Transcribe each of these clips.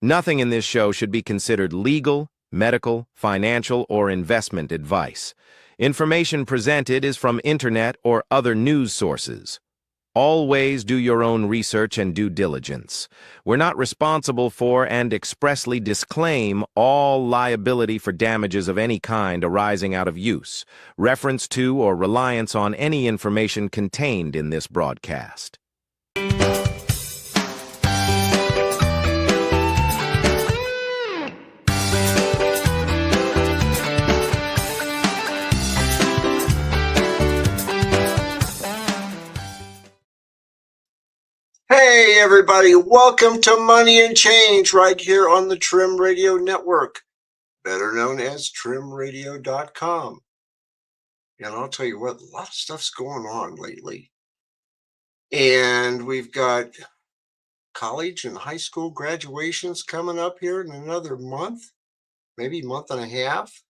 Nothing in this show should be considered legal, medical, financial, or investment advice. Information presented is from internet or other news sources. Always do your own research and due diligence. We're not responsible for and expressly disclaim all liability for damages of any kind arising out of use, reference to, or reliance on any information contained in this broadcast. Hey everybody, welcome to Money and Change right here on the Trim Radio Network, better known as trimradio.com. And I'll tell you what, a lot of stuff's going on lately. And we've got college and high school graduations coming up here in another month, maybe month and a half.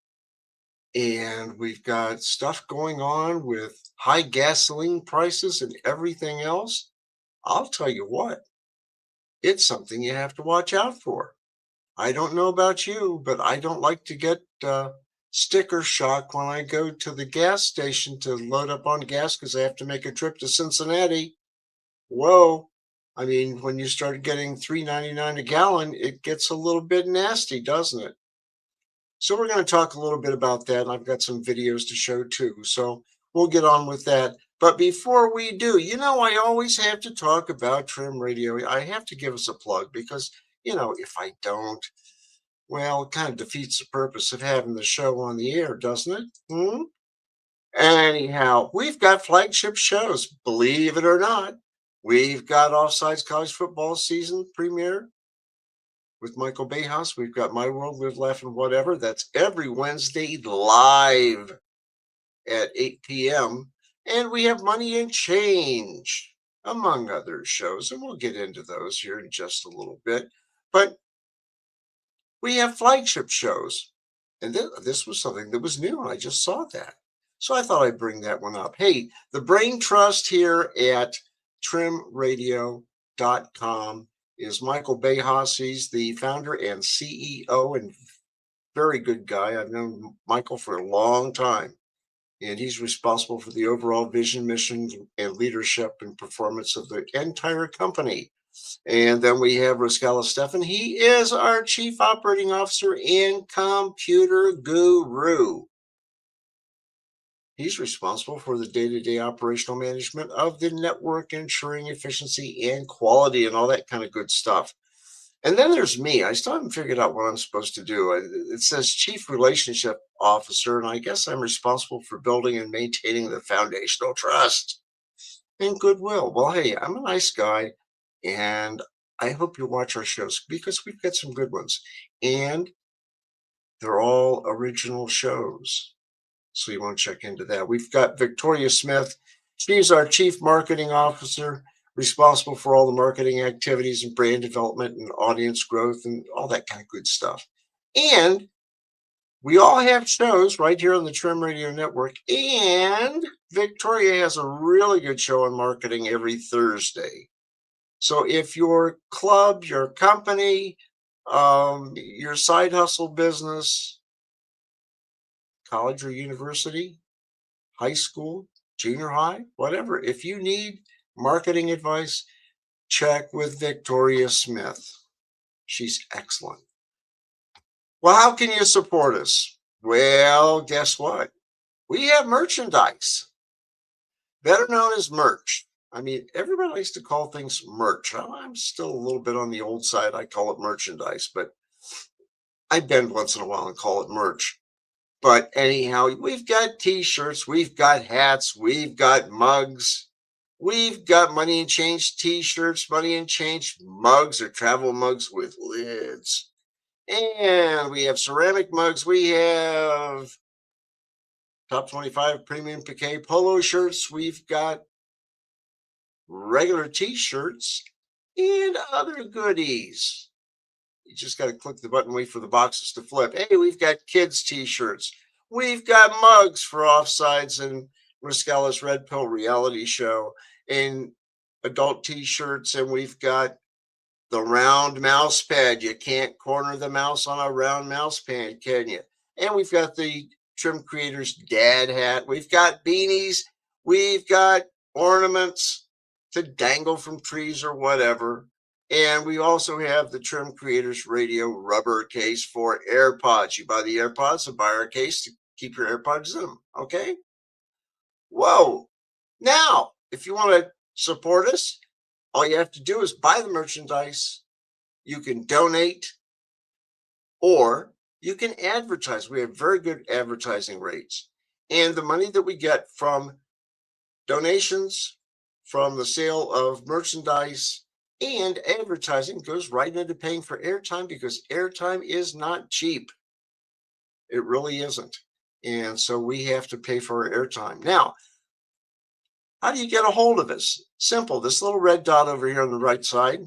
And we've got stuff going on with high gasoline prices and everything else. I'll tell you what, it's something you have to watch out for. I don't know about you, but I don't like to get sticker shock when I go to the gas station to load up on gas because I have to make a trip to Cincinnati. Whoa. I mean, when you start getting $3.99 a gallon, it gets a little bit nasty, doesn't it? So we're going to talk a little bit about that, and I've got some videos to show too. So we'll get on with that. But before we do, I always have to talk about Trim Radio. I have to give us a plug because, if I don't, well, it kind of defeats the purpose of having the show on the air, doesn't it? Anyhow, we've got flagship shows, believe it or not. We've got Offsides College Football Season premiere with Michael Bayhouse. We've got My World, Live, Laugh, and Whatever. That's every Wednesday live at 8 p.m., and we have Money and Change, among other shows, and we'll get into those here in just a little bit. But we have flagship shows, and this was something that was new, and I just saw that. So I thought I'd bring that one up. Hey, the Brain Trust here at trimradio.com is Michael Bayhouse. He's the founder and CEO and very good guy. I've known Michael for a long time. And he's responsible for the overall vision, mission, and leadership and performance of the entire company. And then we have Rascala Stefan. He is our Chief Operating Officer and Computer Guru. He's responsible for the day-to-day operational management of the network, ensuring efficiency and quality and all that kind of good stuff. And then there's me. I still haven't figured out what I'm supposed to do. It says Chief Relationship Officer, and I guess I'm responsible for building and maintaining the foundational trust and goodwill. Well, hey, I'm a nice guy, and I hope you watch our shows because we've got some good ones. And they're all original shows. So you want to check into that. We've got Victoria Smith. She's our Chief Marketing Officer, responsible for all the marketing activities and brand development and audience growth and all that kind of good stuff. And we all have shows right here on the Trim Radio Network. And Victoria has a really good show on marketing every Thursday. So if your club, your company, your side hustle business, college or university, high school, junior high, whatever, if you need marketing advice, check with Victoria Smith. She's excellent. Well, how can you support us? Well, guess what? We have merchandise, better known as merch. I mean, everybody likes to call things merch. I'm still a little bit on the old side. I call it merchandise, but I bend once in a while and call it merch. But anyhow, we've got t-shirts, we've got hats, we've got mugs. We've got Money and Change t-shirts, Money and Change mugs or travel mugs with lids. And we have ceramic mugs. We have Top 25 Premium Piqué polo shirts. We've got regular t-shirts and other goodies. You just got to click the button, wait for the boxes to flip. Hey, we've got kids t-shirts. We've got mugs for Offsides and Rascala's Red Pill reality show, and adult t-shirts, and we've got the round mouse pad. You can't corner the mouse on a round mouse pad, can you? And we've got the Trim Creators dad hat. We've got beanies. We've got ornaments to dangle from trees or whatever. And we also have the Trim Creators radio rubber case for AirPods. You buy the AirPods and buy our case to keep your AirPods in them. Okay? Whoa. Now, if you want to support us, all you have to do is buy the merchandise. You can donate or you can advertise. We have very good advertising rates. And the money that we get from donations, from the sale of merchandise, and advertising goes right into paying for airtime, because airtime is not cheap. It really isn't. And so we have to pay for our airtime. Now, how do you get a hold of us? Simple. This little red dot over here on the right side.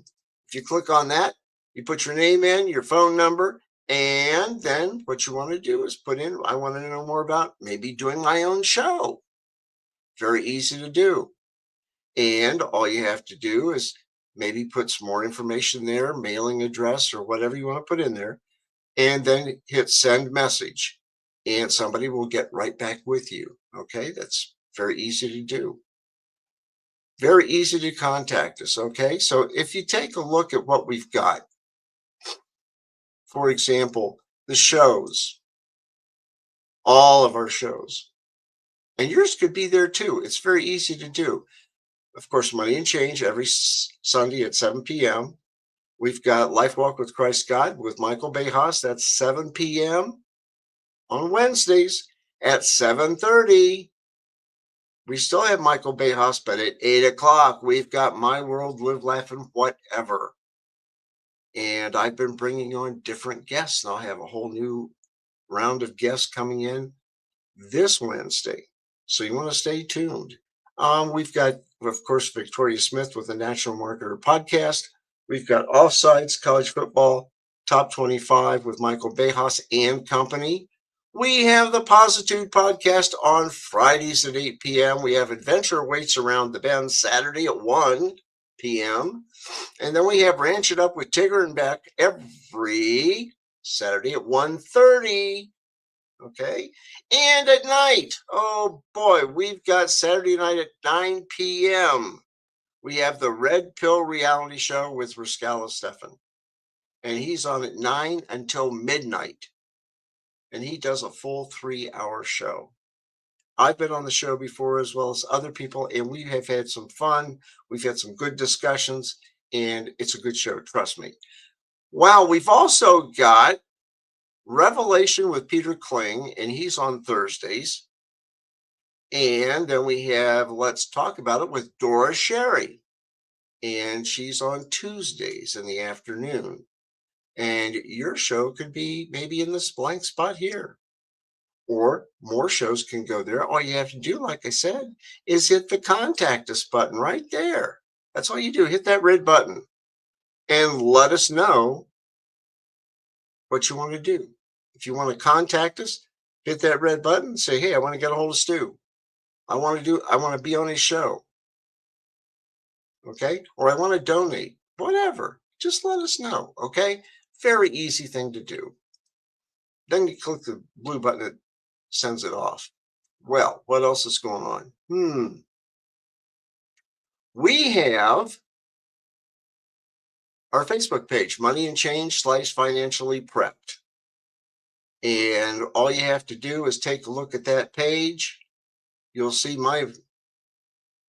If you click on that, you put your name in, your phone number, and then what you want to do is put in, I want to know more about maybe doing my own show. Very easy to do. And all you have to do is maybe put some more information there, mailing address or whatever you want to put in there, and then hit send message. And somebody will get right back with you. Okay, that's very easy to do. Very easy to contact us. Okay, so if you take a look at what we've got, for example, the shows, all of our shows, and yours could be there too. It's very easy to do. Of course, Money and Change every Sunday at 7 p.m. We've got Life Walk with Christ God with Michael Bejas. That's 7 p.m. on Wednesdays at 7:30. We still have Michael Bejas, but at 8 o'clock, we've got My World, Live, Laugh, and Whatever. And I've been bringing on different guests, and I'll have a whole new round of guests coming in this Wednesday. So you want to stay tuned. We've got, of course, Victoria Smith with the National Marketer Podcast. We've got Offsides, College Football, Top 25 with Michael Bejas and company. We have the Positude Podcast on Fridays at 8 p.m. We have Adventure Awaits Around the Bend Saturday at 1 p.m. And then we have Ranch It Up with Tigger and Beck every Saturday at 1:30. Okay. And at night, oh boy, we've got Saturday night at 9 p.m. We have the Red Pill Reality Show with Rascala Stefan. And he's on at 9 until midnight. And he does a full 3-hour show. I've been on the show before as well as other people, and we have had some fun. We've had some good discussions, and it's a good show, trust me. Wow, we've also got Revelation with Peter Kling, and he's on Thursdays. And then we have Let's Talk About It with Dora Sherry, and she's on Tuesdays in the afternoon. And your show could be maybe in this blank spot here, or more shows can go there. All you have to do, like I said, is hit the contact us button right there. That's all you do. Hit that red button and let us know what you want to do. If you want to contact us, hit that red button, say, hey, I want to get a hold of Stu. I want to be on his show. Okay. Or I want to donate, whatever. Just let us know. Okay. Very easy thing to do. Then you click the blue button that sends it off. Well, what else is going on? We have our Facebook page, Money and Change / Financially Prepped. And all you have to do is take a look at that page. You'll see my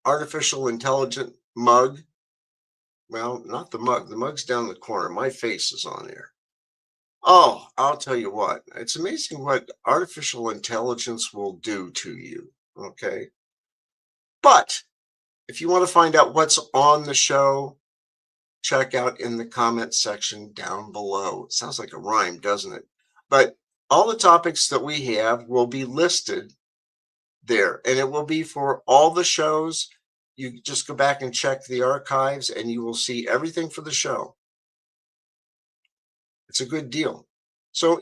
artificial intelligent mug. Well, not the mug. The mug's down the corner. My face is on there. Oh, I'll tell you what. It's amazing what artificial intelligence will do to you. Okay. But if you want to find out what's on the show, check out in the comment section down below. It sounds like a rhyme, doesn't it? But all the topics that we have will be listed there, and it will be for all the shows. You just go back and check the archives, and you will see everything for the show. It's a good deal. So,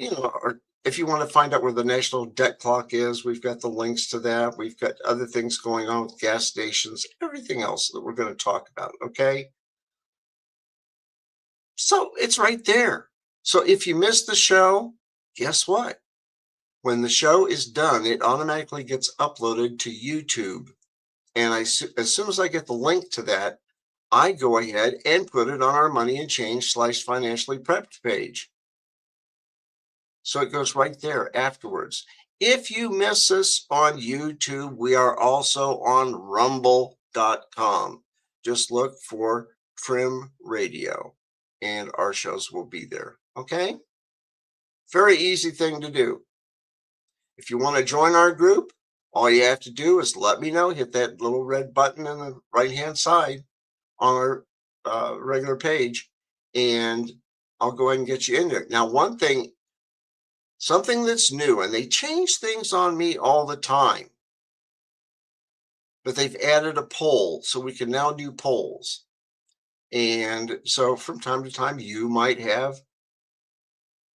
if you want to find out where the national debt clock is, we've got the links to that. We've got other things going on with gas stations, everything else that we're going to talk about. Okay. So it's right there. So if you miss the show, guess what? When the show is done, it automatically gets uploaded to YouTube. And as soon as I get the link to that, I go ahead and put it on our Money and Change / Financially Prepped page. So it goes right there afterwards. If you miss us on YouTube, we are also on rumble.com. Just look for Trim Radio and our shows will be there. Okay? Very easy thing to do. If you want to join our group, all you have to do is let me know. Hit that little red button on the right-hand side on our regular page, and I'll go ahead and get you in there. Now, one thing, something that's new, and they change things on me all the time, but they've added a poll, so we can now do polls. And so from time to time, you might have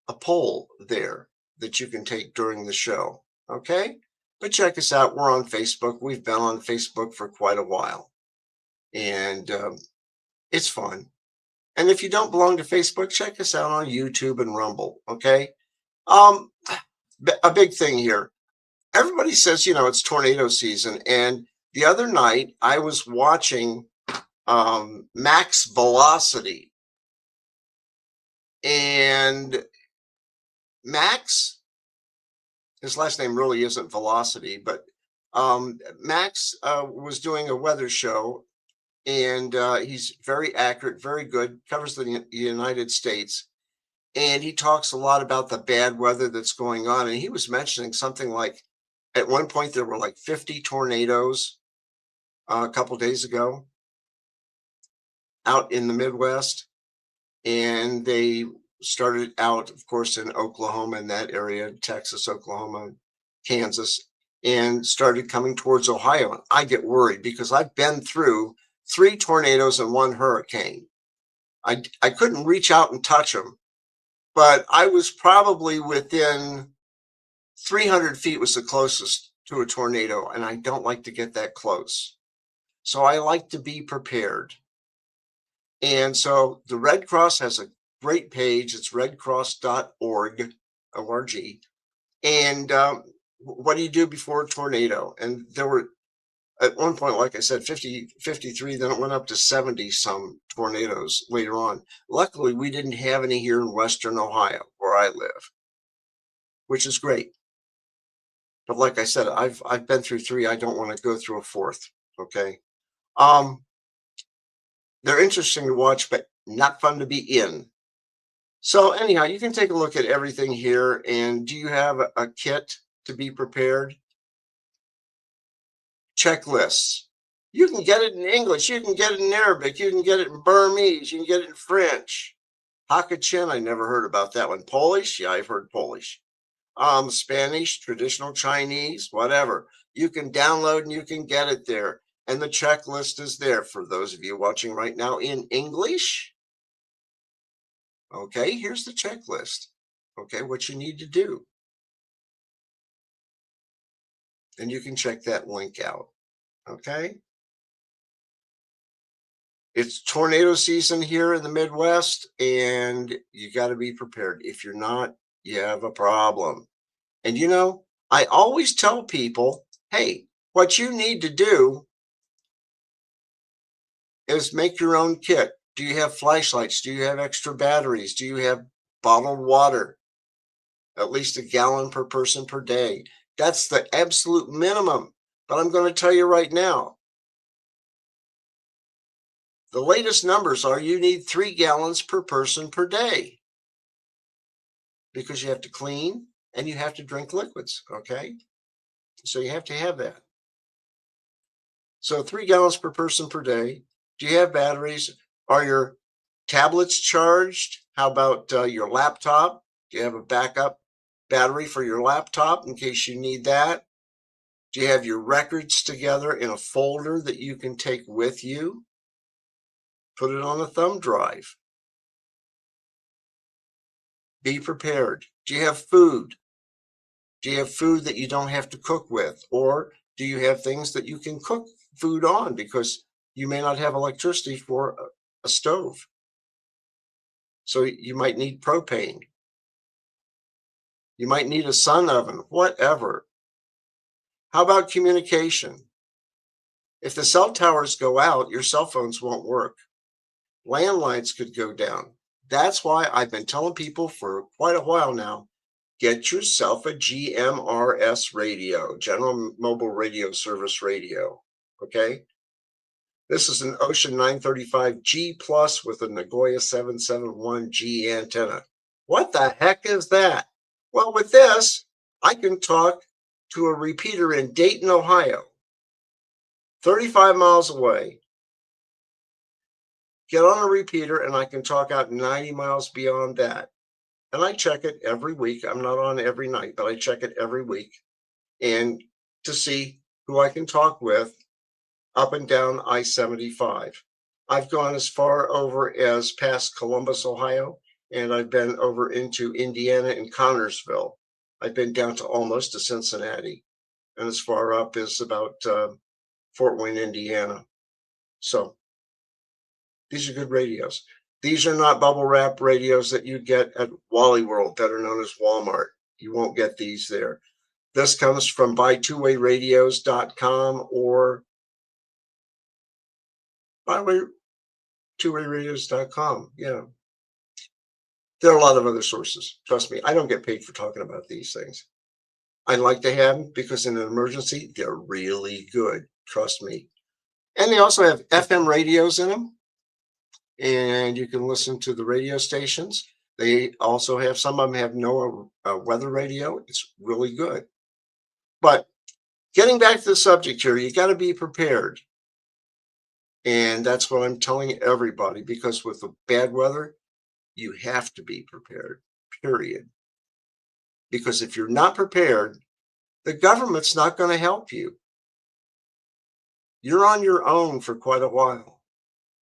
a poll there that you can take during the show. Okay? But check us out. We're on Facebook. We've been on Facebook for quite a while. And it's fun. And if you don't belong to Facebook, check us out on YouTube and Rumble. Okay? A big thing here. Everybody says, it's tornado season. And the other night, I was watching Max Velocity. And Max, his last name really isn't Velocity, but Max was doing a weather show, and he's very accurate, very good, covers the United States. And he talks a lot about the bad weather that's going on. And he was mentioning something like, at one point, there were like 50 tornadoes a couple days ago out in the Midwest. And they started out, of course, in Oklahoma, in that area, Texas, Oklahoma, Kansas, and started coming towards Ohio. And I get worried because I've been through 3 tornadoes and 1 hurricane. I couldn't reach out and touch them, but I was probably within 300 feet was the closest to a tornado, and I don't like to get that close. So I like to be prepared. And so the Red Cross has a great page. It's redcross.org, O-R-G. And what do you do before a tornado? And there were, at one point, like I said, 53, then it went up to 70 some tornadoes later on. Luckily, we didn't have any here in Western Ohio, where I live, which is great. But like I said, I've been through 3. I don't want to go through a 4th, okay? They're interesting to watch, but not fun to be in. So anyhow, you can take a look at everything here. And do you have a kit to be prepared? Checklists. You can get it in English. You can get it in Arabic. You can get it in Burmese. You can get it in French. Hakachin, I never heard about that one. Polish? Yeah, I've heard Polish. Spanish, traditional Chinese, whatever. You can download and you can get it there. And the checklist is there for those of you watching right now in English. Okay, here's the checklist. Okay, what you need to do. And you can check that link out. Okay. It's tornado season here in the Midwest, and you got to be prepared. If you're not, you have a problem. And I always tell people, hey, what you need to do is make your own kit. Do you have flashlights? Do you have extra batteries? Do you have bottled water? At least 1 gallon per person per day. That's the absolute minimum. But I'm going to tell you right now, the latest numbers are you need 3 gallons per person per day, because you have to clean and you have to drink liquids, okay? So you have to have that. So 3 gallons per person per day. Do you have batteries? Are your tablets charged? How about your laptop? Do you have a backup battery for your laptop in case you need that? Do you have your records together in a folder that you can take with you? Put it on a thumb drive. Be prepared. Do you have food? Do you have food that you don't have to cook with? Or do you have things that you can cook food on because you may not have electricity for a stove? So you might need propane. You might need a sun oven, whatever. How about communication? If the cell towers go out, your cell phones won't work. Landlines could go down. That's why I've been telling people for quite a while now, get yourself a GMRS radio, General Mobile Radio Service radio. Okay? This is an Ocean 935G Plus with a Nagoya 771G antenna. What the heck is that? Well, with this, I can talk to a repeater in Dayton, Ohio, 35 miles away. Get on a repeater and I can talk out 90 miles beyond that. And I check it every week. I'm not on every night, but I check it every week and to see who I can talk with up and down I-75. I've gone as far over as past Columbus, Ohio, and I've been over into Indiana and Connersville. I've been down to almost to Cincinnati, and as far up as about Fort Wayne, Indiana. So these are good radios. These are not bubble wrap radios that you get at Wally World, better known as Walmart. You won't get these there. This comes from buytwowayradios.com or buytwowayradios.com. Yeah. There are a lot of other sources. Trust me, I don't get paid for talking about these things. I like to have them because in an emergency, they're really good. Trust me. And they also have FM radios in them. And you can listen to the radio stations. They also have, some of them have no weather radio. It's really good. But getting back to the subject here, you got to be prepared. And that's what I'm telling everybody, because with the bad weather, you have to be prepared, period. Because if you're not prepared, the government's not going to help you. You're on your own for quite a while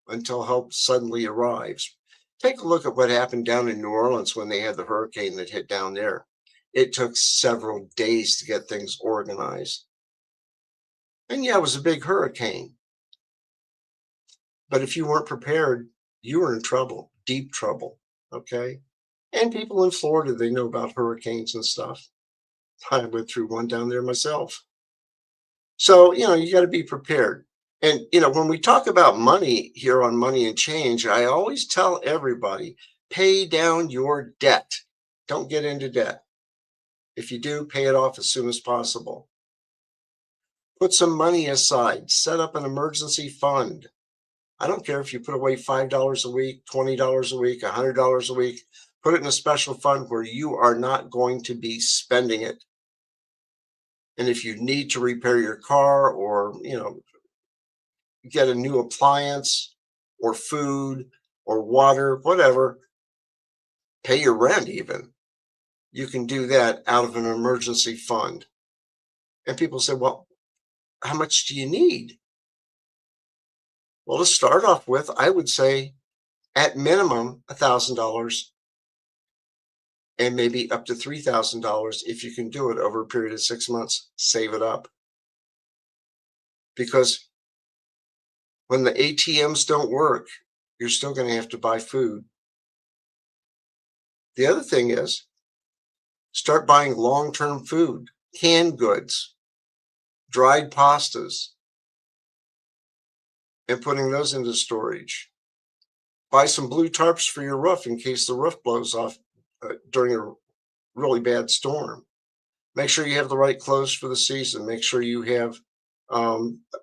until help suddenly arrives. Take a look at what happened down in New Orleans when they had the hurricane that hit down there. It took several days to get things organized. And yeah, it was a big hurricane. But if you weren't prepared, you were in trouble, deep trouble, okay? And people in Florida, they know about hurricanes and stuff. I went through one down there myself. So, you got to be prepared. And, when we talk about money here on Money and Change, I always tell everybody, pay down your debt. Don't get into debt. If you do, pay it off as soon as possible. Put some money aside. Set up an emergency fund. I don't care if you put away $5 a week, $20 a week, $100 a week. Put it in a special fund where you are not going to be spending it. And if you need to repair your car or, get a new appliance or food or water, whatever, pay your rent even. You can do that out of an emergency fund. And people say, well, how much do you need? Well, to start off with, I would say at minimum $1,000 and maybe up to $3,000 if you can do it over a period of 6 months. Save it up. Because when the ATMs don't work, you're still going to have to buy food. The other thing is, start buying long-term food, canned goods, dried pastas, and putting those into storage. Buy some blue tarps for your roof in case the roof blows off during a really bad storm. Make sure you have the right clothes for the season. Make sure you have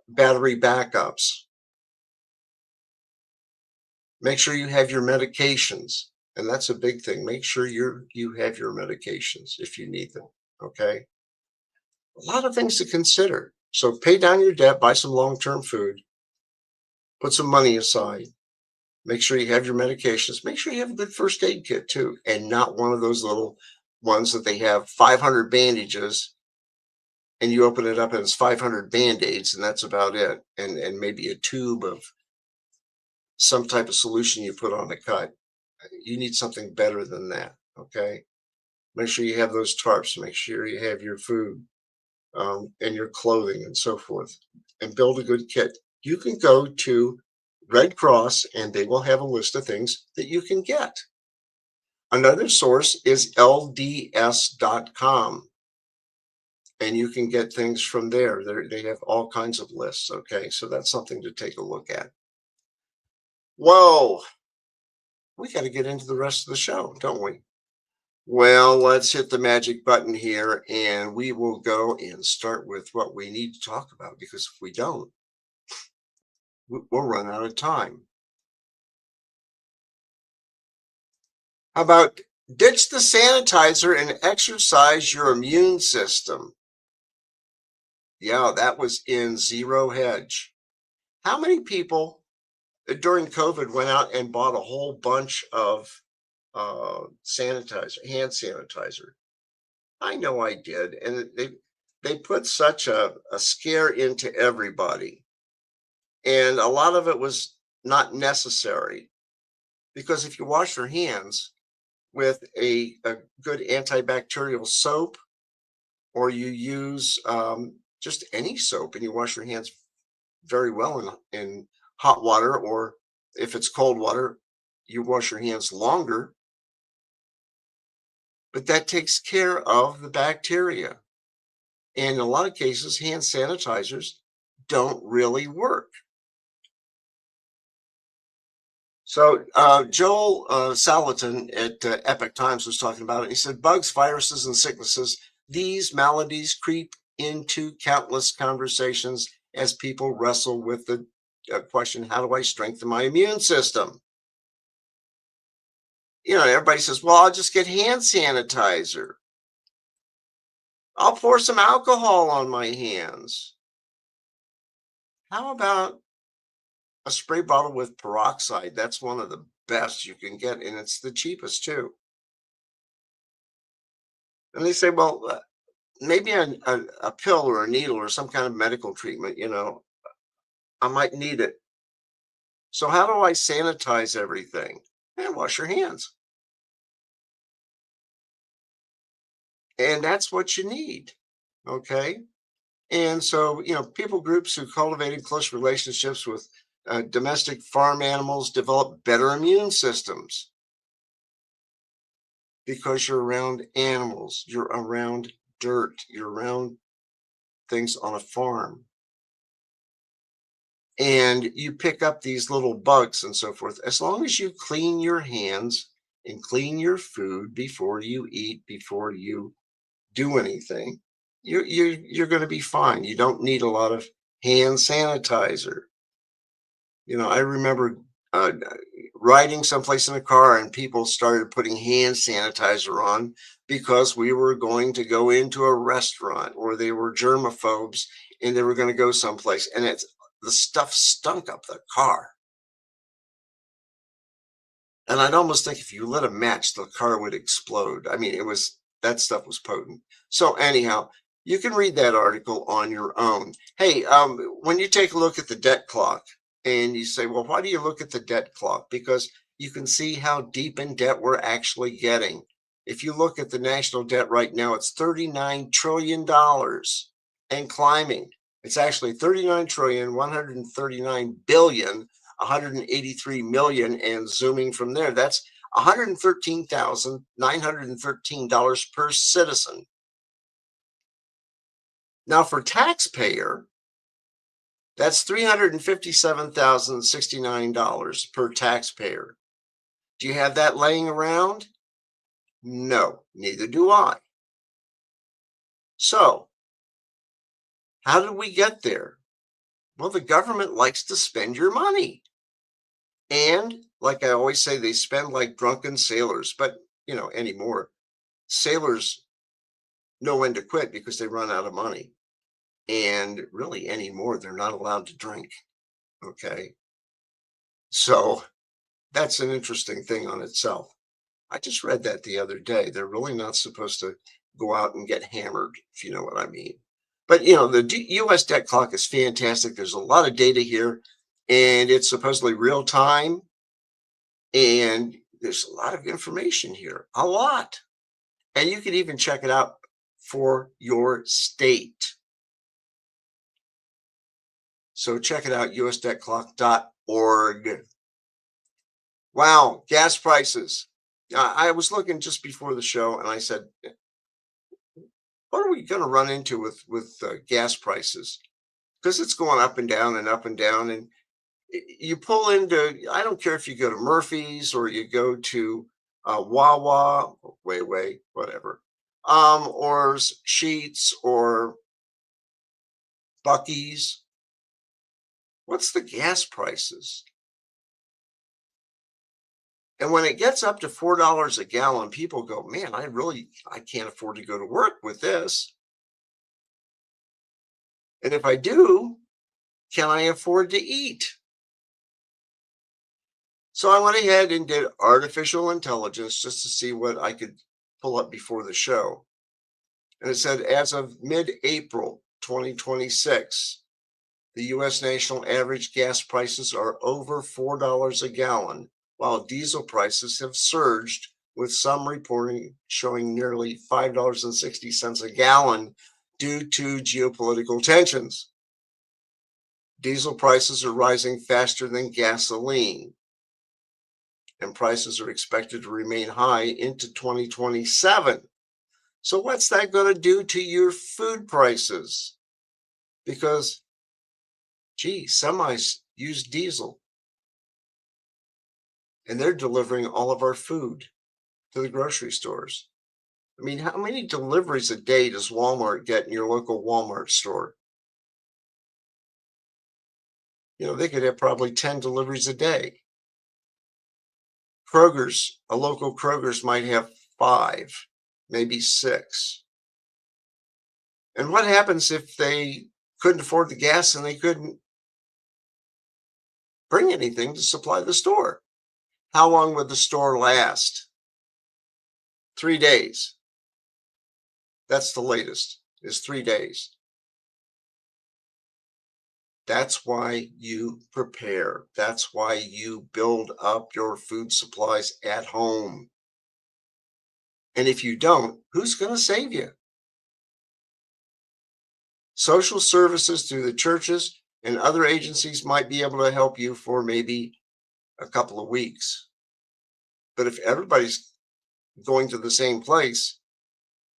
battery backups. Make sure you have your medications. And that's a big thing. Make sure you have your medications if you need them, okay? A lot of things to consider. So pay down your debt, buy some long-term food, put some money aside. Make sure you have your medications. Make sure you have a good first aid kit too, and not one of those little ones that they have 500 bandages and you open it up and it's 500 Band-Aids and that's about it. And maybe a tube of some type of solution you put on the cut. You need something better than that, okay? Make sure you have those tarps. Make sure you have your food and your clothing and so forth. And build a good kit. You can go to Red Cross and they will have a list of things that you can get. Another source is LDS.com. And you can get things from there. They have all kinds of lists. Okay, so that's something to take a look at. Whoa, we got to get into the rest of the show, don't we? Well, let's hit the magic button here and we will go and start with what we need to talk about, because if we don't, we'll run out of time. How about ditch the sanitizer and exercise your immune system? Yeah, that was in Zero Hedge. How many people during COVID went out and bought a whole bunch of sanitizer, hand sanitizer? I know I did, and they put such a scare into everybody, and a lot of it was not necessary, because if you wash your hands with a good antibacterial soap, or you use just any soap and you wash your hands very well in hot water, or if it's cold water, you wash your hands longer, but that takes care of the bacteria. And in a lot of cases, hand sanitizers don't really work. So Joel Salatin at Epoch Times was talking about it. He said, bugs, viruses, and sicknesses, these maladies creep into countless conversations as people wrestle with the question, how do I strengthen my immune system? You know, everybody says, well, I'll just get hand sanitizer. I'll pour some alcohol on my hands. How about a spray bottle with peroxide? That's one of the best you can get, and it's the cheapest too. And they say, well, maybe a pill or a needle or some kind of medical treatment, you know, I might need it. So how do I sanitize everything? And wash your hands. And that's what you need. Okay. And so, you know, people groups who cultivated close relationships with domestic farm animals develop better immune systems, because you're around animals, you're around dirt, you're around things on a farm. And you pick up these little bugs and so forth. As long as you clean your hands and clean your food before you eat, before you do anything, you're going to be fine. You don't need a lot of hand sanitizer. You know, I remember riding someplace in a car and people started putting hand sanitizer on because we were going to go into a restaurant, or they were germaphobes and they were going to go someplace, and the stuff stunk up the car. And I'd almost think if you lit a match, the car would explode. I mean, that stuff was potent. So anyhow, you can read that article on your own. Hey, when you take a look at the debt clock and you say, well, why do you look at the debt clock? Because you can see how deep in debt we're actually getting. If you look at the national debt right now, it's $39 trillion and climbing. It's actually 39,139,183 million, and zooming from there, that's $113,913 per citizen. Now for taxpayer, that's $357,069 per taxpayer. Do you have that laying around? No, neither do I. So how did we get there? Well, the government likes to spend your money. And like I always say, they spend like drunken sailors. But, you know, anymore, sailors know when to quit because they run out of money. And really anymore, they're not allowed to drink. Okay. So that's an interesting thing on itself. I just read that the other day. They're really not supposed to go out and get hammered, if you know what I mean. But, you know, the US debt clock is fantastic. There's a lot of data here, and it's supposedly real time. And there's a lot of information here, a lot. And you can even check it out for your state. So check it out, usdebtclock.org. Wow, gas prices. I was looking just before the show, and I said, what are we going to run into with gas prices? Because it's going up and down and up and down. And you pull into, I don't care if you go to Murphy's or you go to Wawa, whatever, or Sheets or Bucky's. What's the gas prices? And when it gets up to $4 a gallon, people go, man, I can't afford to go to work with this. And if I do, can I afford to eat? So I went ahead and did artificial intelligence just to see what I could pull up before the show. And it said, as of mid-April 2026, the U.S. national average gas prices are over $4 a gallon, while diesel prices have surged, with some reporting showing nearly $5.60 a gallon due to geopolitical tensions. Diesel prices are rising faster than gasoline, and prices are expected to remain high into 2027. So what's that going to do to your food prices? Because, gee, semis use diesel, and they're delivering all of our food to the grocery stores. I mean, how many deliveries a day does Walmart get in your local Walmart store? You know, they could have probably 10 deliveries a day. Kroger's, a local Kroger's might have 5, maybe 6. And what happens if they couldn't afford the gas and they couldn't bring anything to supply the store? How long would the store last? 3 days. That's the latest, is 3 days. That's why you prepare. That's why you build up your food supplies at home. And if you don't, who's going to save you? Social services through the churches and other agencies might be able to help you for maybe a couple of weeks. But if everybody's going to the same place,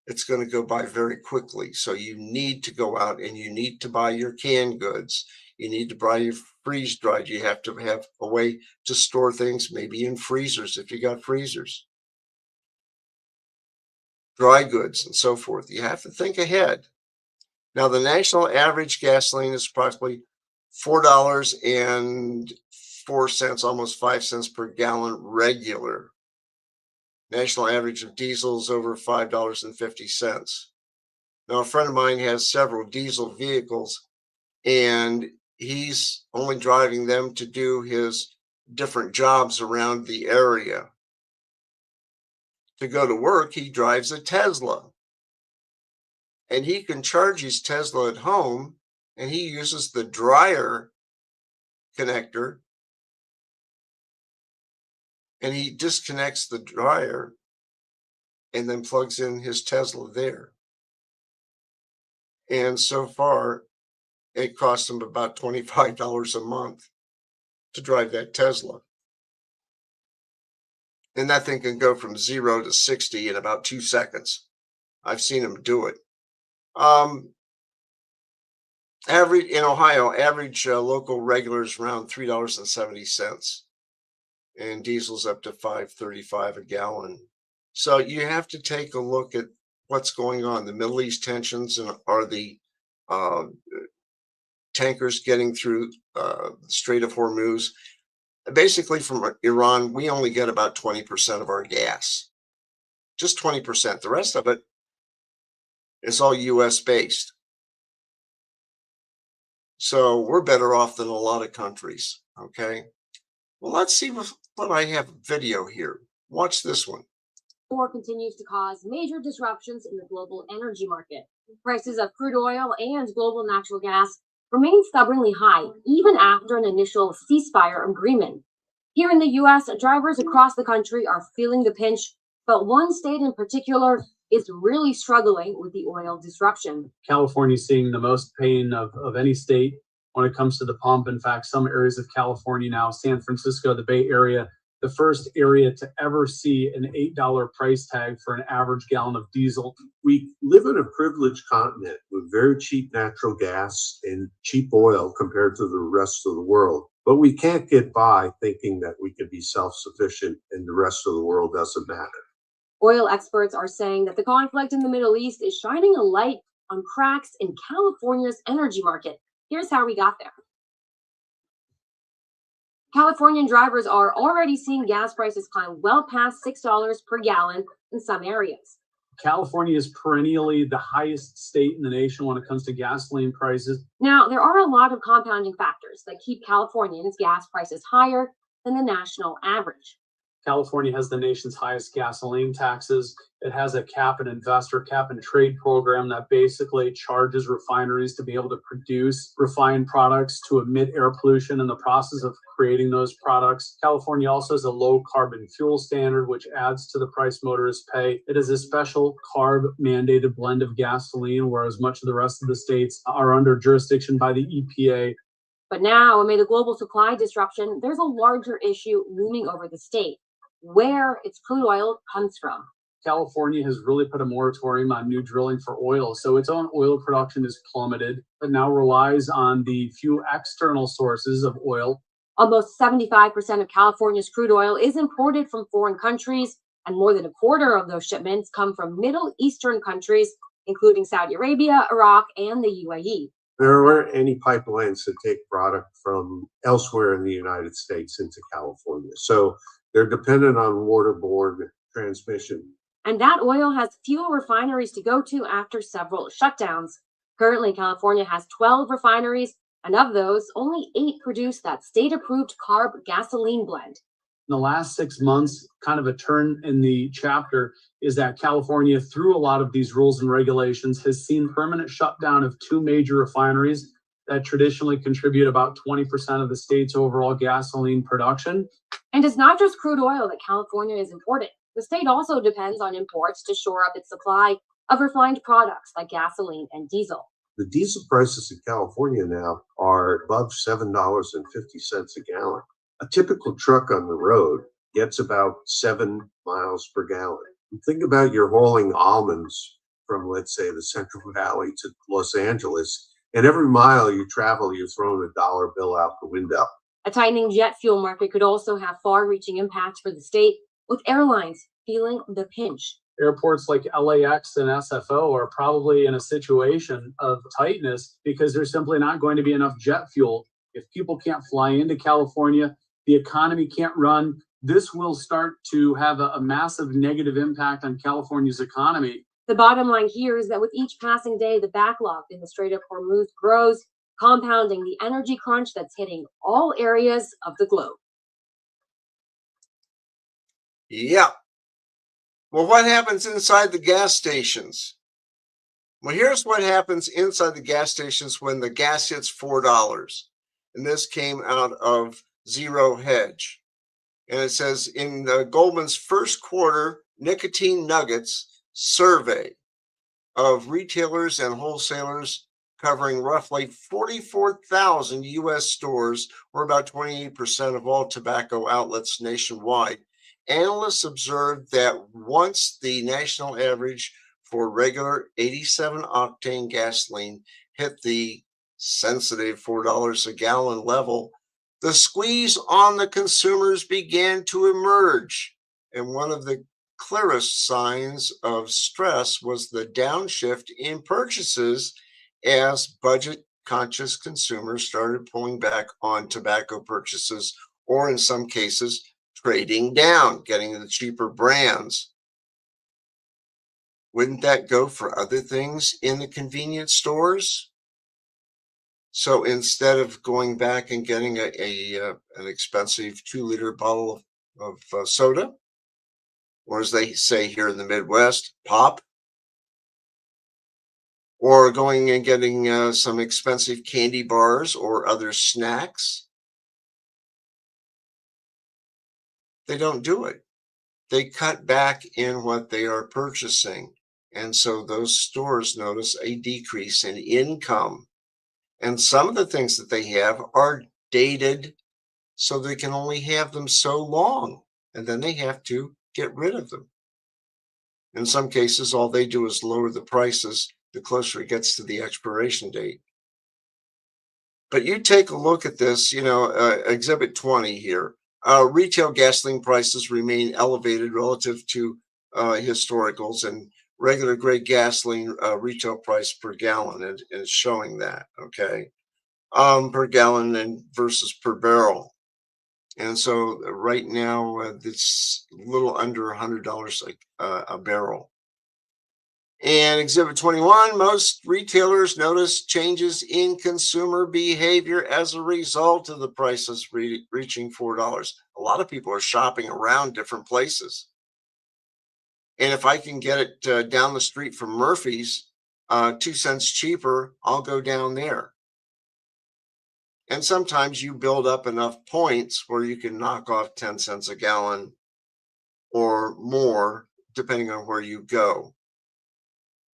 it's going to go by very quickly. So you need to go out and you need to buy your canned goods. You need to buy your freeze dried. You have to have a way to store things, maybe in freezers if you got freezers, dry goods and so forth. You have to think ahead. Now, the national average gasoline is approximately $4.04, almost 5 cents per gallon regular. National average of diesel is over $5.50. Now, a friend of mine has several diesel vehicles, and he's only driving them to do his different jobs around the area. To go to work, he drives a Tesla. And he can charge his Tesla at home, and he uses the dryer connector, and he disconnects the dryer and then plugs in his Tesla there. And so far, it costs him about $25 a month to drive that Tesla. And that thing can go from 0 to 60 in about 2 seconds. I've seen him do it. Average in Ohio, average local regular is around $3.70, and diesel's up to $5.35 a gallon. So you have to take a look at what's going on. The Middle East tensions, and are the tankers getting through the Strait of Hormuz? Basically, from Iran, we only get about 20% of our gas, just 20%. The rest of it is all U.S. based. So we're better off than a lot of countries. Okay. Well, let's see what I have video here. Watch this one. War continues to cause major disruptions in the global energy market. Prices of crude oil and global natural gas remain stubbornly high, even after an initial ceasefire agreement. Here in the U.S., drivers across the country are feeling the pinch, but one state in particular is really struggling with the oil disruption. California is seeing the most pain of any state when it comes to the pump. In fact, some areas of California now, San Francisco, the Bay Area, the first area to ever see an $8 price tag for an average gallon of diesel. We live in a privileged continent with very cheap natural gas and cheap oil compared to the rest of the world. But we can't get by thinking that we could be self-sufficient and the rest of the world doesn't matter. Oil experts are saying that the conflict in the Middle East is shining a light on cracks in California's energy market. Here's how we got there. Californian drivers are already seeing gas prices climb well past $6 per gallon in some areas. California is perennially the highest state in the nation when it comes to gasoline prices. Now, there are a lot of compounding factors that keep Californians' gas prices higher than the national average. California has the nation's highest gasoline taxes. It has a cap and investor, cap and trade program that basically charges refineries to be able to produce refined products to emit air pollution in the process of creating those products. California also has a low carbon fuel standard, which adds to the price motorists pay. It is a special CARB mandated blend of gasoline, whereas much of the rest of the states are under jurisdiction by the EPA. But now, amid the global supply disruption, there's a larger issue looming over the state: where its crude oil comes from. California has really put a moratorium on new drilling for oil, so its own oil production has plummeted, but now relies on the few external sources of oil. Almost 75% of California's crude oil is imported from foreign countries, and more than a quarter of those shipments come from Middle Eastern countries, including Saudi Arabia, Iraq, and the UAE. There aren't any pipelines that take product from elsewhere in the United States into California. So they're dependent on waterborne transmission. And that oil has fewer refineries to go to after several shutdowns. Currently, California has 12 refineries, and of those, only 8 produce that state-approved CARB gasoline blend. In the last 6 months, kind of a turn in the chapter is that California, through a lot of these rules and regulations, has seen permanent shutdown of 2 major refineries that traditionally contribute about 20% of the state's overall gasoline production. And it's not just crude oil that California is importing. The state also depends on imports to shore up its supply of refined products like gasoline and diesel. The diesel prices in California now are above $7.50 a gallon. A typical truck on the road gets about 7 miles per gallon. Think about you're hauling almonds from, let's say, the Central Valley to Los Angeles, and every mile you travel, you're throwing a dollar bill out the window. A tightening jet fuel market could also have far-reaching impacts for the state, with airlines feeling the pinch. Airports like LAX and SFO are probably in a situation of tightness because there's simply not going to be enough jet fuel. If people can't fly into California, the economy can't run. This will start to have a massive negative impact on California's economy. The bottom line here is that with each passing day, the backlog in the Strait of Hormuz grows, compounding the energy crunch that's hitting all areas of the globe. Yeah. Well, what happens inside the gas stations? Well, here's what happens inside the gas stations when the gas hits $4. And this came out of Zero Hedge. And it says in Goldman's first quarter nicotine nuggets survey of retailers and wholesalers covering roughly 44,000 U.S. stores, or about 28% of all tobacco outlets nationwide, analysts observed that once the national average for regular 87 octane gasoline hit the sensitive $4 a gallon level, the squeeze on the consumers began to emerge. And one of the clearest signs of stress was the downshift in purchases as budget-conscious consumers started pulling back on tobacco purchases, or in some cases, trading down, getting the cheaper brands. Wouldn't that go for other things in the convenience stores? So instead of going back and getting an expensive 2-liter bottle of soda, or as they say here in the Midwest, pop, or going and getting some expensive candy bars or other snacks, they don't do it. They cut back in what they are purchasing. And so those stores notice a decrease in income. And some of the things that they have are dated, so they can only have them so long. and then they have to get rid of them. In some cases, all they do is lower the prices the closer it gets to the expiration date. But you take a look at this, Exhibit 20 here. Retail gasoline prices remain elevated relative to historicals, and regular grade gasoline retail price per gallon is showing that, okay, per gallon and versus per barrel. And so right now, it's a little under $100 a barrel. And Exhibit 21, most retailers notice changes in consumer behavior as a result of the prices reaching $4. A lot of people are shopping around different places. And if I can get it down the street from Murphy's, 2 cents cheaper, I'll go down there. And sometimes you build up enough points where you can knock off 10 cents a gallon or more, depending on where you go.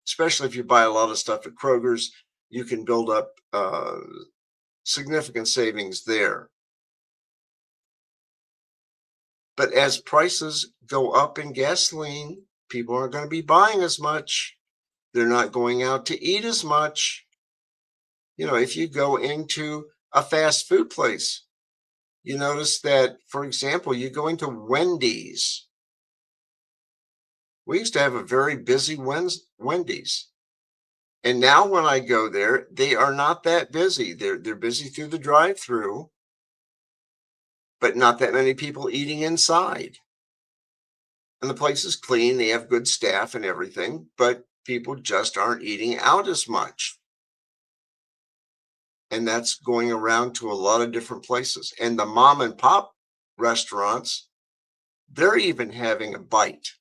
Especially if you buy a lot of stuff at Kroger's, you can build up significant savings there. But as prices go up in gasoline, people aren't going to be buying as much. They're not going out to eat as much. If you go into a fast food place, you notice that, for example, you go into Wendy's. We used to have a very busy Wendy's. And now when I go there, they are not that busy. They're busy through the drive-through, but not that many people eating inside. And the place is clean. They have good staff and everything, but people just aren't eating out as much. And that's going around to a lot of different places. And the mom and pop restaurants, they're even having a bite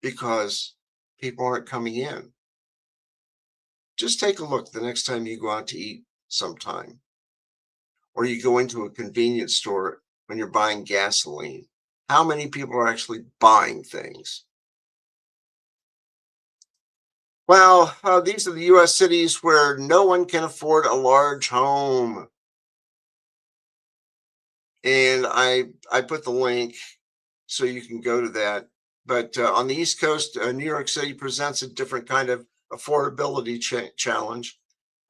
because people aren't coming in. Just take a look the next time you go out to eat sometime, or you go into a convenience store when you're buying gasoline. How many people are actually buying things? Well, these are the U.S. cities where no one can afford a large home. And I put the link so you can go to that. But on the East Coast, New York City presents a different kind of affordability challenge.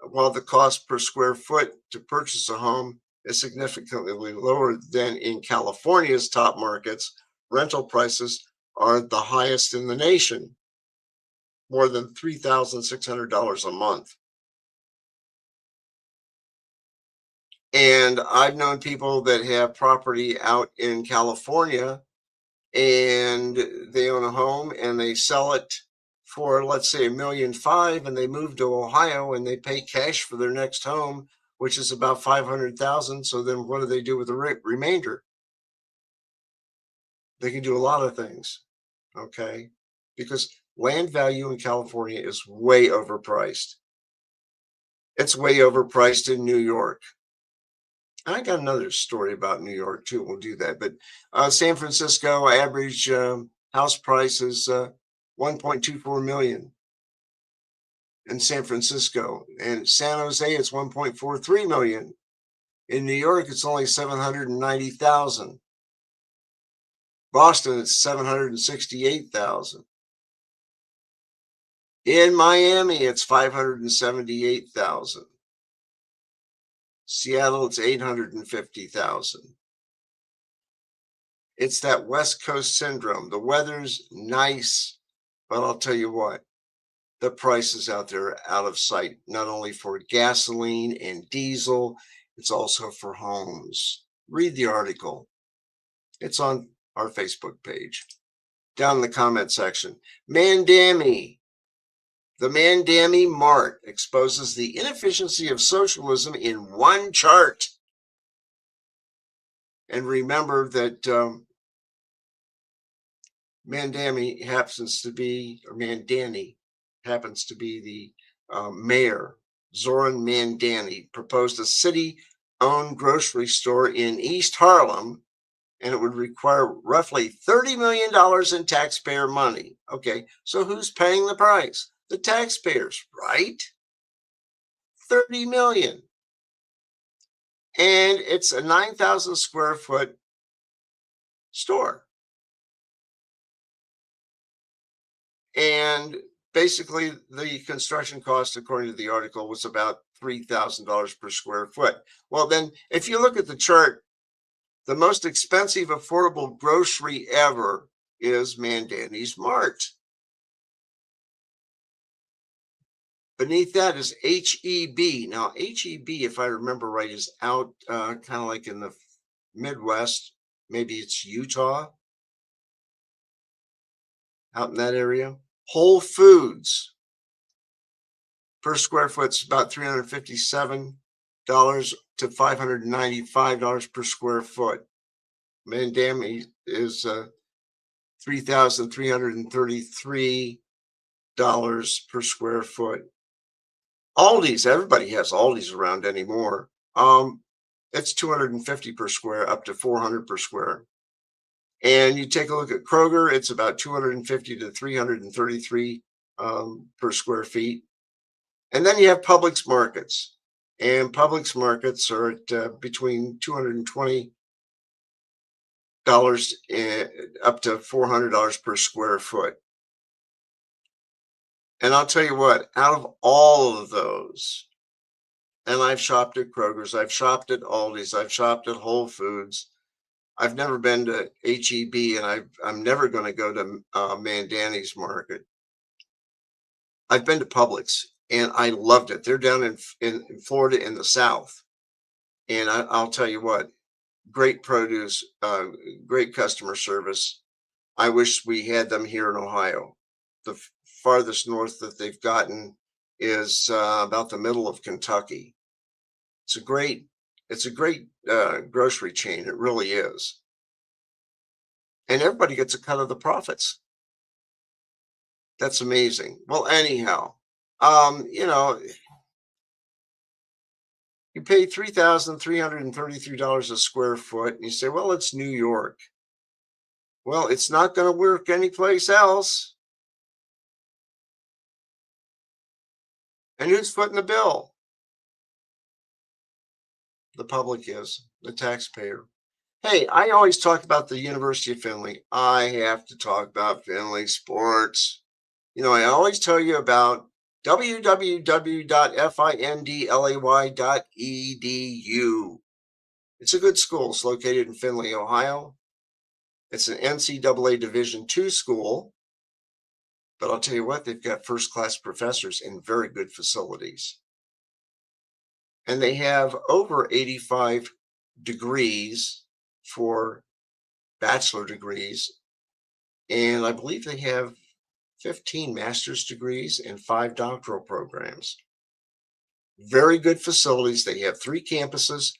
While the cost per square foot to purchase a home is significantly lower than in California's top markets, rental prices are the highest in the nation, more than $3,600 a month. And I've known people that have property out in California, and they own a home and they sell it for, let's say, $1.5 million, and they move to Ohio and they pay cash for their next home, which is about $500,000. So then what do they do with the remainder? They can do a lot of things, okay? Because land value in California is way overpriced. It's way overpriced in New York. And I got another story about New York too. We'll do that. But San Francisco, average house price is $1.24 million in San Francisco. And San Jose, it's $1.43 million. In New York, it's only $790,000. Boston, it's $768,000. In Miami, it's $578,000. Seattle, it's $850,000. It's that West Coast syndrome. The weather's nice, but I'll tell you what, the prices out there are out of sight, not only for gasoline and diesel, it's also for homes. Read the article. It's on our Facebook page. Down in the comment section. Mandami. The Mandami Mart exposes the inefficiency of socialism in one chart. And remember that Mandani happens to be the mayor. Zoran Mandani proposed a city-owned grocery store in East Harlem, and it would require roughly $30 million in taxpayer money. Okay, so who's paying the price? The taxpayers, right? $30 million. And it's a 9,000 square foot store. And basically, the construction cost, according to the article, was about $3,000 per square foot. Well, then, if you look at the chart, the most expensive affordable grocery ever is Mandaney's Mart. Beneath that is HEB. Now, HEB, if I remember right, is out kind of like in the Midwest. Maybe it's Utah, out in that area. Whole Foods per square foot is about $357 to $595 per square foot. Mandaney is $3,333 per square foot. Aldi's, everybody has Aldi's around anymore. It's $250 per square, up to $400 per square. And you take a look at Kroger, it's about $250 to $333 per square feet. And then you have Publix markets, and Publix markets are at between $220 up to $400 per square foot. And I'll tell you what, out of all of those, and I've shopped at Kroger's, I've shopped at Aldi's, I've shopped at Whole Foods. I've never been to HEB, and I'm never going to go to Mandaney's Market. I've been to Publix, and I loved it. They're down in Florida in the South. And I'll tell you what, great produce, great customer service. I wish we had them here in Ohio. The farthest north that they've gotten is about the middle of Kentucky. It's a great grocery chain. It really is. And everybody gets a cut of the profits. That's amazing. Well, anyhow, you pay $3,333 a square foot, and you say, well, it's New York. Well, it's not going to work anyplace else. And who's footing the bill? The public is, the taxpayer. Hey, I always talk about the University of Findlay. I have to talk about Findlay sports. I always tell you about www.findlay.edu. It's a good school. It's located in Findlay, Ohio. It's an NCAA Division II school. But I'll tell you what, they've got first-class professors and very good facilities. And they have over 85 degrees for bachelor degrees. And I believe they have 15 master's degrees and 5 doctoral programs. Very good facilities. They have 3 campuses.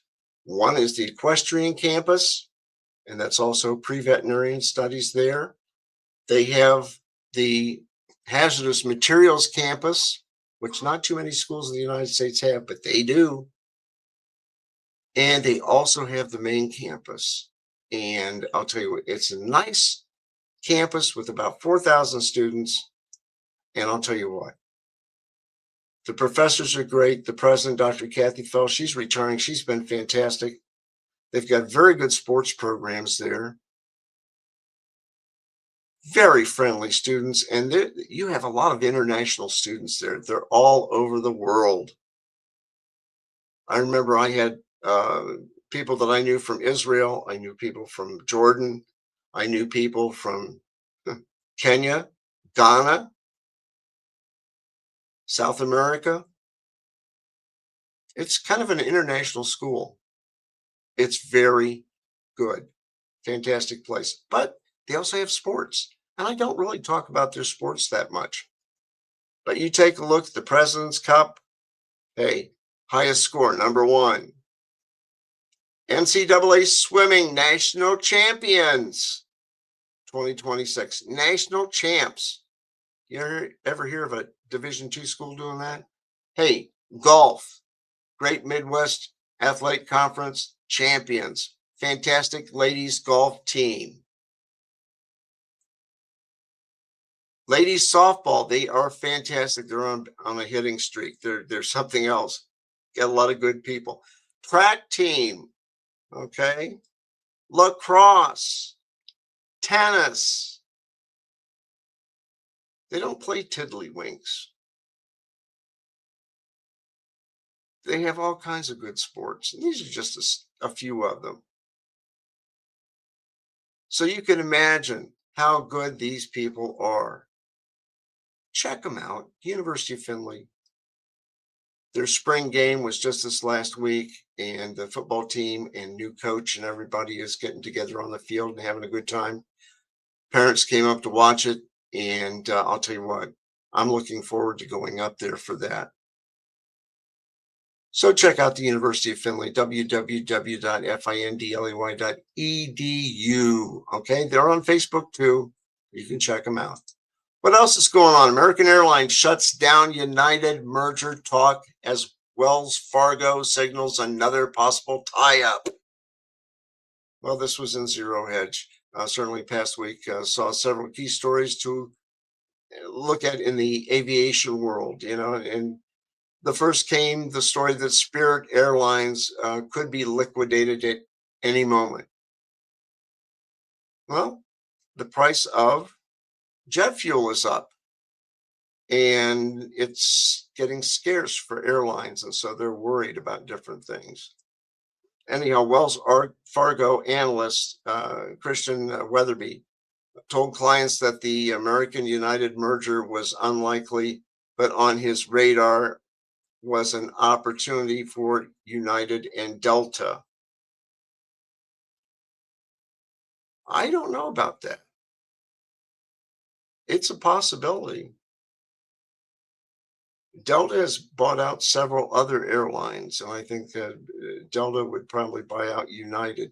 One is the equestrian campus, and that's also pre-veterinarian studies there. They have the hazardous materials campus, which not too many schools in the United States have, but they do. And they also have the main campus. And I'll tell you what, it's a nice campus with about 4,000 students. And I'll tell you what, the professors are great. The president, Dr. Kathy Fell, she's retiring. She's been fantastic. They've got very good sports programs there. Very friendly students. And you have a lot of international students there. They're all over the world. I remember I had people that I knew from Israel. I knew people from Jordan. I knew people from Kenya, Ghana, South America. It's kind of an international school. It's very good. Fantastic place. But they also have sports. And I don't really talk about their sports that much. But you take a look at the President's Cup. Hey, highest score, number 1. NCAA Swimming National Champions 2026. National champs. You ever hear of a Division II school doing that? Hey, golf. Great Midwest Athletic Conference champions. Fantastic ladies golf team. Ladies softball, they are fantastic. They're on a hitting streak. They're something else. Got a lot of good people. Track team. Okay. Lacrosse. tennis. They don't play tiddlywinks. They have all kinds of good sports. And these are just a few of them. So you can imagine how good these people are. Check them out. University of Findlay. Their spring game was just this last week, and the football team and new coach and everybody is getting together on the field and having a good time. Parents came up to watch it, and I'll tell you what, I'm looking forward to going up there for that. So check out the University of Findlay, www.findlay.edu. Okay, they're on Facebook too. You can check them out. What else is going on? American Airlines shuts down United merger talk as Wells Fargo signals another possible tie-up. Well, this was in Zero Hedge. Certainly past week saw several key stories to look at in the aviation world, and the first came the story that Spirit Airlines could be liquidated at any moment. Well, the price of jet fuel is up, and it's getting scarce for airlines, and so they're worried about different things. Anyhow, Wells Fargo analyst Christian Weatherby told clients that the American United merger was unlikely, but on his radar was an opportunity for United and Delta. I don't know about that. It's a possibility. Delta has bought out several other airlines, and I think that Delta would probably buy out United.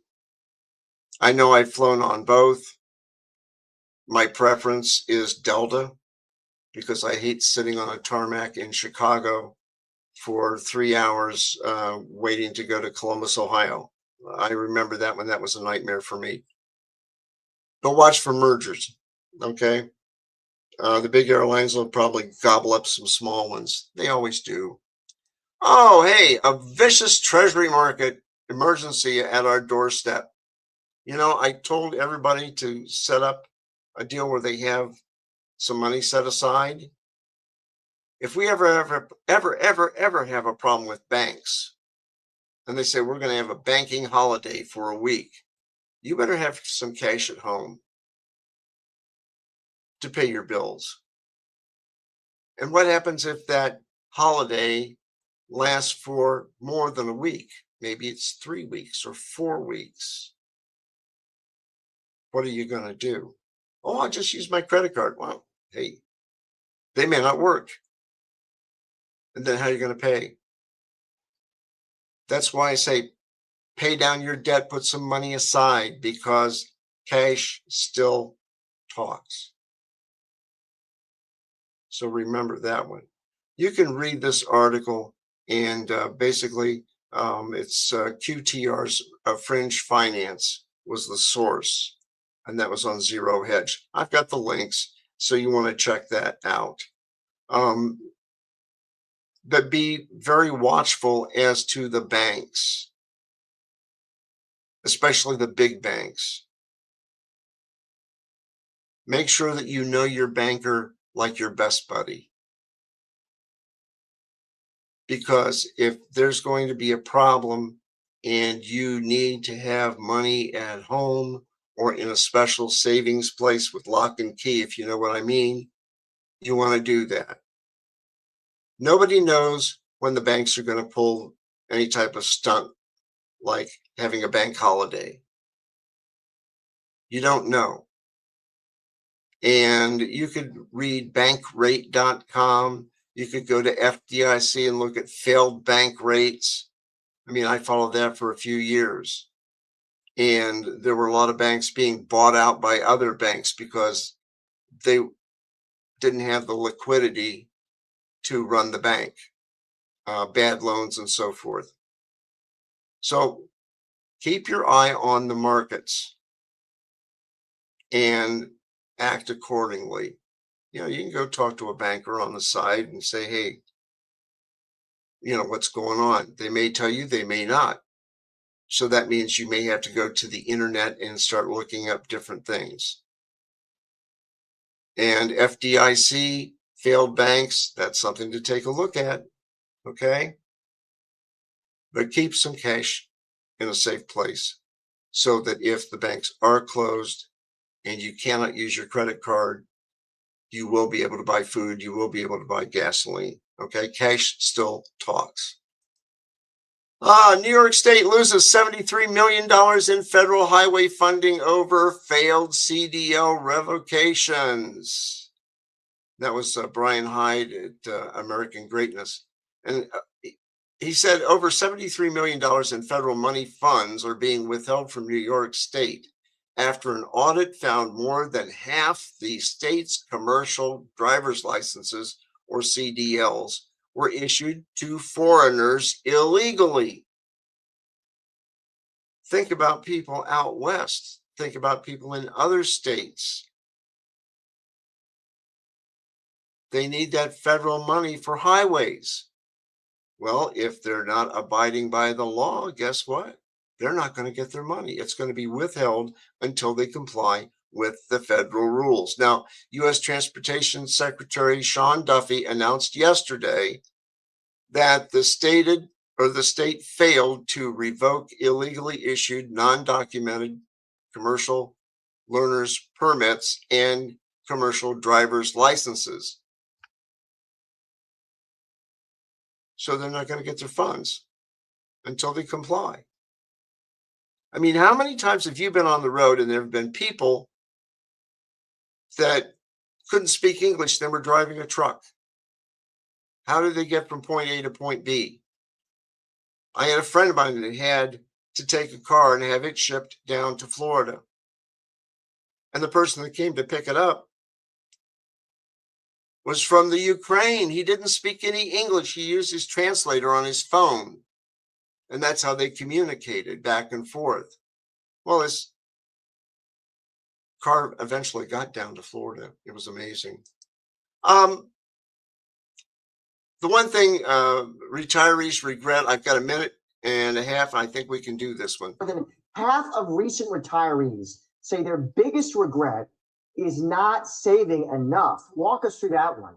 I know I've flown on both. My preference is Delta because I hate sitting on a tarmac in Chicago for 3 hours waiting to go to Columbus, Ohio. I remember that when that was a nightmare for me. But watch for mergers, okay? The big airlines will probably gobble up some small ones. They always do. Oh, hey, a vicious treasury market emergency at our doorstep. I told everybody to set up a deal where they have some money set aside. If we ever have a problem with banks, and they say we're going to have a banking holiday for a week, you better have some cash at home to pay your bills. And what happens if that holiday lasts for more than a week? Maybe it's 3 weeks or 4 weeks. What are you going to do? Oh, I'll just use my credit card. Well, hey, they may not work. And then how are you going to pay? That's why I say pay down your debt, put some money aside, because cash still talks. So remember that one. You can read this article, and basically it's QTR's Fringe Finance was the source, and that was on Zero Hedge. I've got the links, so you want to check that out. But be very watchful as to the banks, especially the big banks. Make sure that you know your banker like your best buddy. Because if there's going to be a problem and you need to have money at home or in a special savings place with lock and key, if you know what I mean, you want to do that. Nobody knows when the banks are going to pull any type of stunt like having a bank holiday. You don't know. And you could read bankrate.com. You could go to FDIC and look at failed bank rates. I mean, I followed that for a few years. And there were a lot of banks being bought out by other banks because they didn't have the liquidity to run the bank, bad loans and so forth. So keep your eye on the markets and act accordingly. You can go talk to a banker on the side and say, hey, what's going on? They may tell you, they may not. So that means you may have to go to the internet and start looking up different things. And FDIC, failed banks, that's something to take a look at, okay? But keep some cash in a safe place so that if the banks are closed and you cannot use your credit card, you will be able to buy food, you will be able to buy gasoline, okay? Cash still talks. New York State loses $73 million in federal highway funding over failed CDL revocations. That was Brian Hyde at American Greatness. And he said over $73 million in federal money funds are being withheld from New York State after an audit found more than half the state's commercial driver's licenses, or CDLs, were issued to foreigners illegally. Think about people out west. Think about people in other states. They need that federal money for highways. Well, if they're not abiding by the law, guess what? They're not going to get their money. It's going to be withheld until they comply with the federal rules. Now, U.S. Transportation Secretary Sean Duffy announced yesterday that the state failed to revoke illegally issued non-documented commercial learners permits and commercial driver's licenses. So they're not going to get their funds until they comply. I mean, how many times have you been on the road and there have been people that couldn't speak English, then were driving a truck? How did they get from point A to point B? I had a friend of mine that had to take a car and have it shipped down to Florida. And the person that came to pick it up was from the Ukraine. He didn't speak any English. He used his translator on his phone. And that's how they communicated back and forth. Well, this car eventually got down to Florida. It was amazing. The one thing retirees regret, I've got a minute and a half. I think we can do this one. More than half of recent retirees say their biggest regret is not saving enough. Walk us through that one.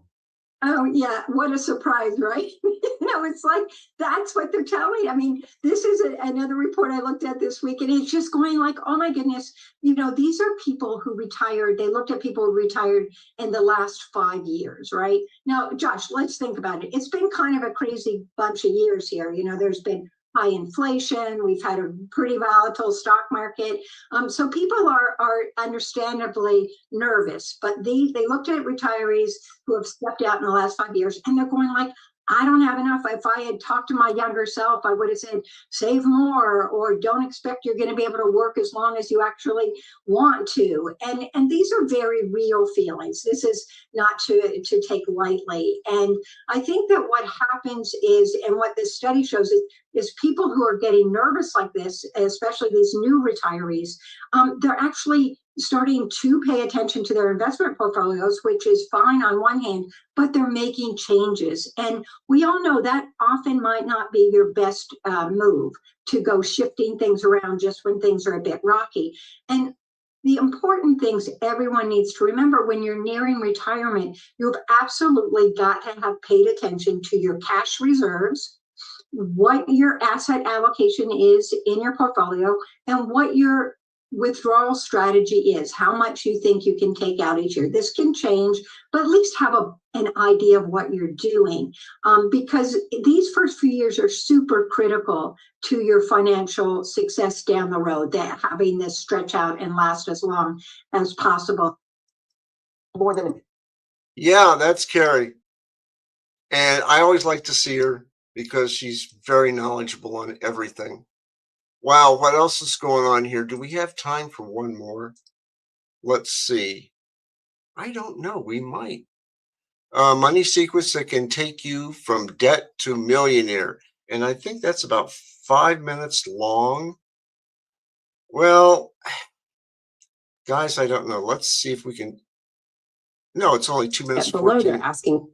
Oh, yeah. What a surprise, right? It's like, that's what they're telling. I mean, this is another report I looked at this week, and it's just going like, oh my goodness, these are people who retired. They looked at people who retired in the last 5 years, right? Now, Josh, let's think about it. It's been kind of a crazy bunch of years here. There's been high inflation. We've had a pretty volatile stock market. So people are understandably nervous, but they looked at retirees who have stepped out in the last 5 years, and they're going like, I don't have enough. If I had talked to my younger self, I would have said, save more, or don't expect you're going to be able to work as long as you actually want to. And these are very real feelings. This is not to take lightly. And I think that what happens is, and what this study shows is people who are getting nervous like this, especially these new retirees, they're actually starting to pay attention to their investment portfolios, which is fine on one hand, but they're making changes. And we all know that often might not be your best move, to go shifting things around just when things are a bit rocky. And the important things everyone needs to remember when you're nearing retirement, you've absolutely got to have paid attention to your cash reserves, what your asset allocation is in your portfolio, and what your withdrawal strategy is, how much you think you can take out each year. This can change, but at least have an idea of what you're doing, because these first few years are super critical to your financial success down the road, that having this stretch out and last as long as possible. More than Yeah, that's Carrie. And I always like to see her because she's very knowledgeable on everything. Wow, what else is going on here? Do we have time for one more? Let's see. I don't know. We might. Money secrets that can take you from debt to millionaire. And I think that's about 5 minutes long. Well, guys, I don't know. Let's see if we can. No, it's only 2 minutes. Below, they're asking.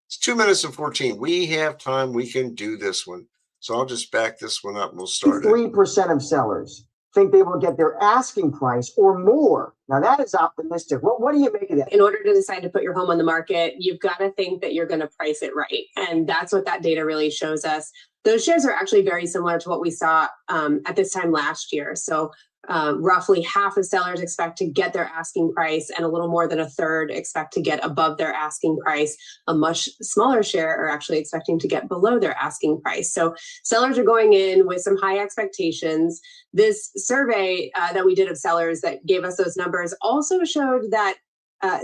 It's 2 minutes and 14. We have time. We can do this one. So I'll just back this one up and we'll start it. 3% of sellers think they will get their asking price or more. Now that is optimistic. What do you make of that? In order to decide to put your home on the market, you've got to think that you're going to price it right. And that's what that data really shows us. Those shares are actually very similar to what we saw at this time last year. So roughly half of sellers expect to get their asking price, and a little more than a third expect to get above their asking price. A much smaller share are actually expecting to get below their asking price. So sellers are going in with some high expectations. This survey that we did of sellers that gave us those numbers also showed that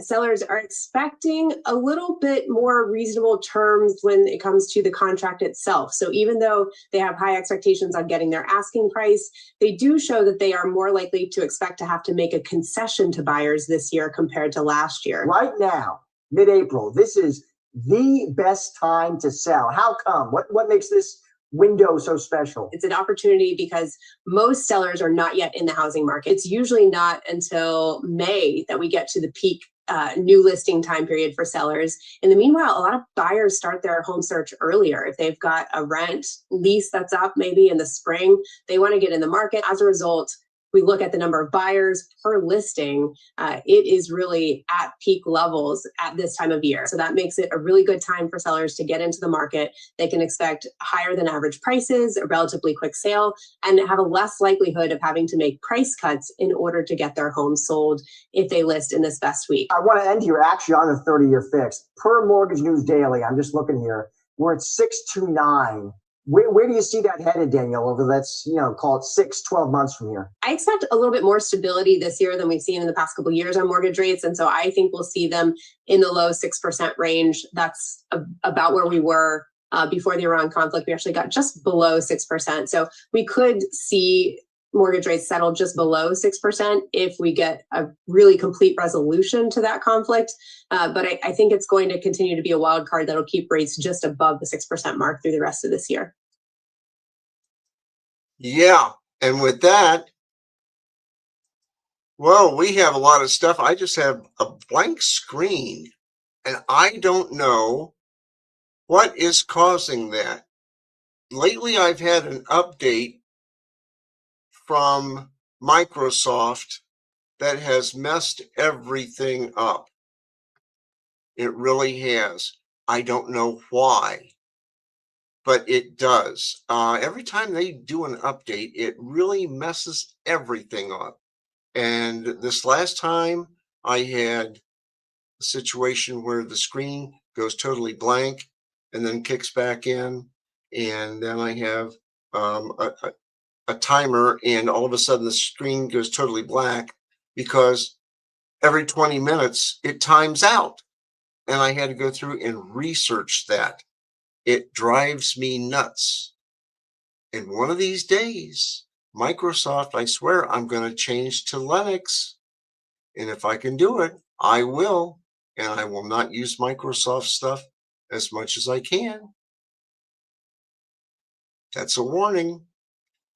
sellers are expecting a little bit more reasonable terms when it comes to the contract itself. So even though they have high expectations on getting their asking price, they do show that they are more likely to expect to have to make a concession to buyers this year compared to last year. Right now, mid-April, this is the best time to sell. How come? What makes this window so special? It's an opportunity because most sellers are not yet in the housing market. It's usually not until May that we get to the peak new listing time period for sellers. In the meanwhile, a lot of buyers start their home search earlier. If they've got a rent lease that's up maybe in the spring, they want to get in the market. As a result, we look at the number of buyers per listing, it is really at peak levels at this time of year. So that makes it a really good time for sellers to get into the market. They can expect higher than average prices, a relatively quick sale, and have a less likelihood of having to make price cuts in order to get their home sold if they list in this best week. I want to end here actually on the 30-year fix. Per Mortgage News Daily, I'm just looking here, we're at 629. Where do you see that headed, Danielle, over let's, call it 6-12 months from here? I expect a little bit more stability this year than we've seen in the past couple of years on mortgage rates. And so I think we'll see them in the low 6% range. That's about where we were before the Iran conflict. We actually got just below 6%. So we could see mortgage rates settle just below 6% if we get a really complete resolution to that conflict. But I think it's going to continue to be a wild card that'll keep rates just above the 6% mark through the rest of this year. Yeah. And with that, well, we have a lot of stuff. I just have a blank screen and I don't know what is causing that. Lately, I've had an update from Microsoft that has messed everything up. It really has. I don't know why, but it does. Every time they do an update, it really messes everything up. And this last time I had a situation where the screen goes totally blank and then kicks back in. And then I have a timer, and all of a sudden the screen goes totally black because every 20 minutes it times out. And I had to go through and research that. It drives me nuts. And one of these days, Microsoft, I swear, I'm going to change to Linux. And if I can do it, I will. And I will not use Microsoft stuff as much as I can. That's a warning.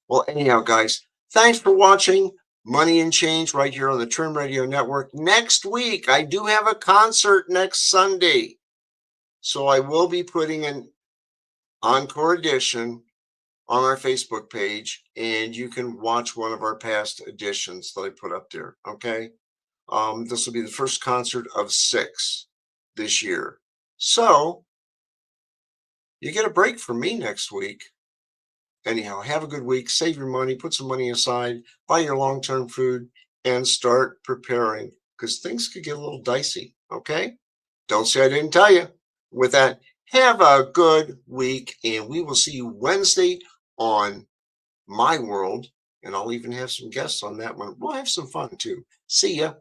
Well, anyhow, guys, thanks for watching Money and Change right here on the Trim Radio Network. Next week, I do have a concert next Sunday. So I will be putting an encore edition on our Facebook page, and you can watch one of our past editions that I put up there, okay? This will be the first concert of 6 this year. So you get a break from me next week. Anyhow, have a good week, save your money, put some money aside, buy your long-term food, and start preparing, because things could get a little dicey, okay? Don't say I didn't tell you. With that, have a good week, and we will see you Wednesday on My World, and I'll even have some guests on that one. We'll have some fun, too. See ya.